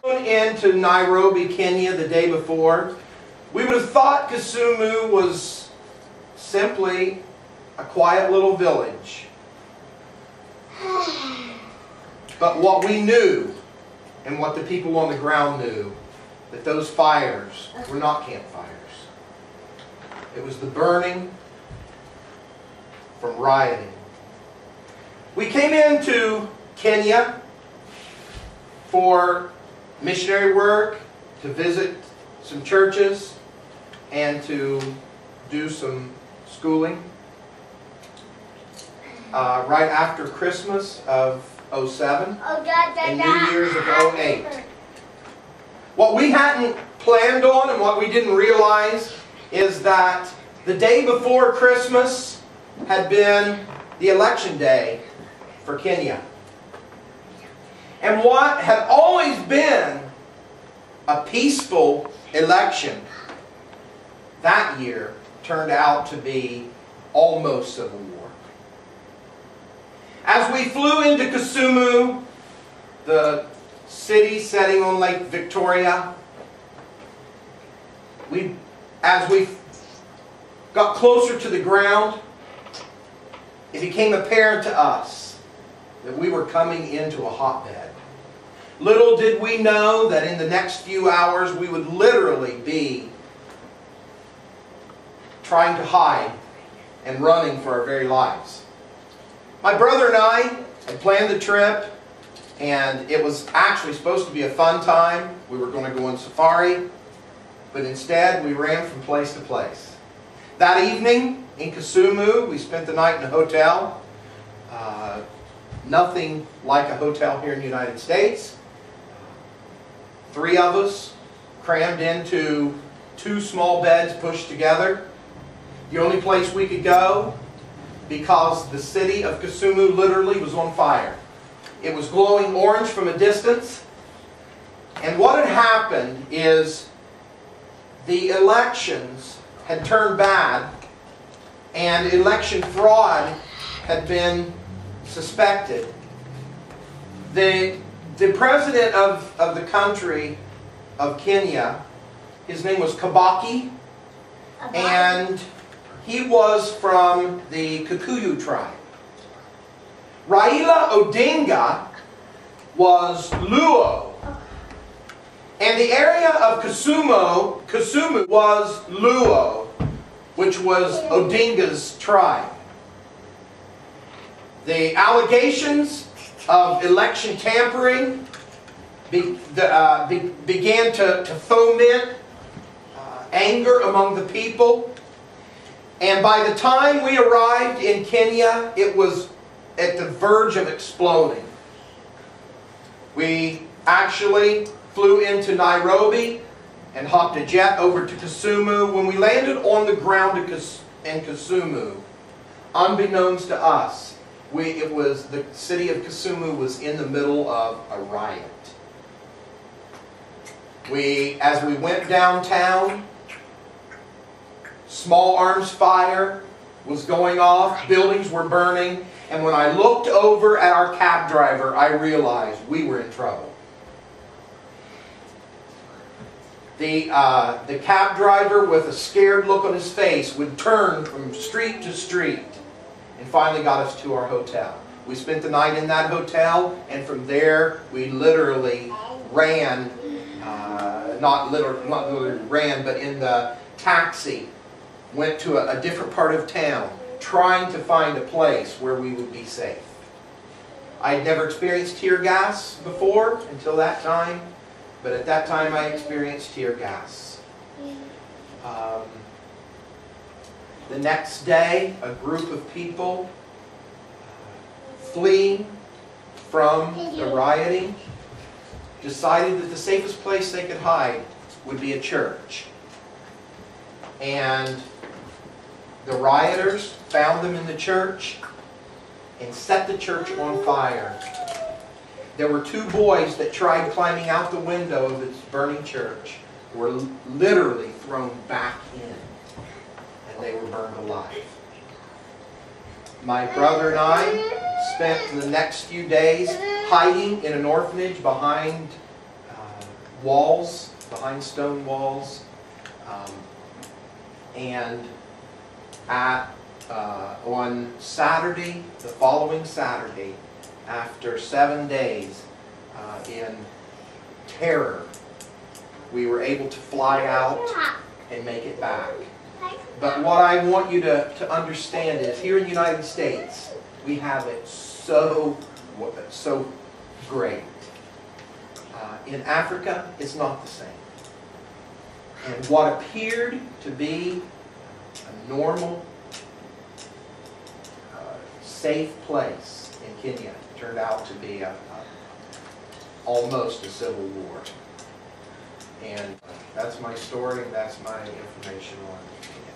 Into Nairobi, Kenya the day before, we would have thought Kisumu was simply a quiet little village. But what we knew, and what the people on the ground knew, that those fires were not campfires. It was the burning from rioting. We came into Kenya for missionary work, to visit some churches, and to do some schooling. Right after Christmas of '07 and New Year's of '08. What we hadn't planned on and what we didn't realize is that the day before Christmas had been the election day for Kenya. And what had always been a peaceful election that year turned out to be almost civil war. As we flew into Kisumu, the city setting on Lake Victoria, as we got closer to the ground, it became apparent to us that we were coming into a hotbed. Little did we know that in the next few hours we would literally be trying to hide and running for our very lives. My brother and I had planned the trip, and it was actually supposed to be a fun time. We were going to go on safari, but instead we ran from place to place. That evening in Kisumu, we spent the night in a hotel. Nothing like a hotel here in the United States. 3 of us crammed into 2 small beds pushed together. The only place we could go, because the city of Kisumu literally was on fire. It was glowing orange from a distance. And what had happened is the elections had turned bad, and election fraud had been suspected. The president of the country of Kenya, his name was Kibaki, and he was from the Kikuyu tribe. Raila Odinga was Luo. And the area of Kisumu was Luo, which was Odinga's tribe. The allegations of election tampering began to foment anger among the people. And by the time we arrived in Kenya, it was at the verge of exploding. We actually flew into Nairobi and hopped a jet over to Kisumu. When we landed on the ground in Kisumu, unbeknownst to us, the city of Kisumu was in the middle of a riot. As we went downtown, small arms fire was going off, buildings were burning, and when I looked over at our cab driver, I realized we were in trouble. The cab driver, with a scared look on his face, would turn from street to street and finally got us to our hotel. We spent the night in that hotel, and from there we literally ran, not literally ran, but in the taxi, went to a different part of town, trying to find a place where we would be safe. I had never experienced tear gas before until that time, but at that time I experienced tear gas. The next day, a group of people fleeing from the rioting decided that the safest place they could hide would be a church. And the rioters found them in the church and set the church on fire. There were 2 boys that tried climbing out the window of this burning church, were literally thrown back in, and they were burned alive. My brother and I spent the next few days hiding in an orphanage behind walls, behind stone walls. And on Saturday, the following Saturday, after 7 days in terror, we were able to fly out and make it back. But what I want you to understand is, here in the United States, we have it so great. In Africa, it's not the same. And what appeared to be a normal, safe place in Kenya turned out to be almost a civil war. And that's my story, and that's my information on Kenya.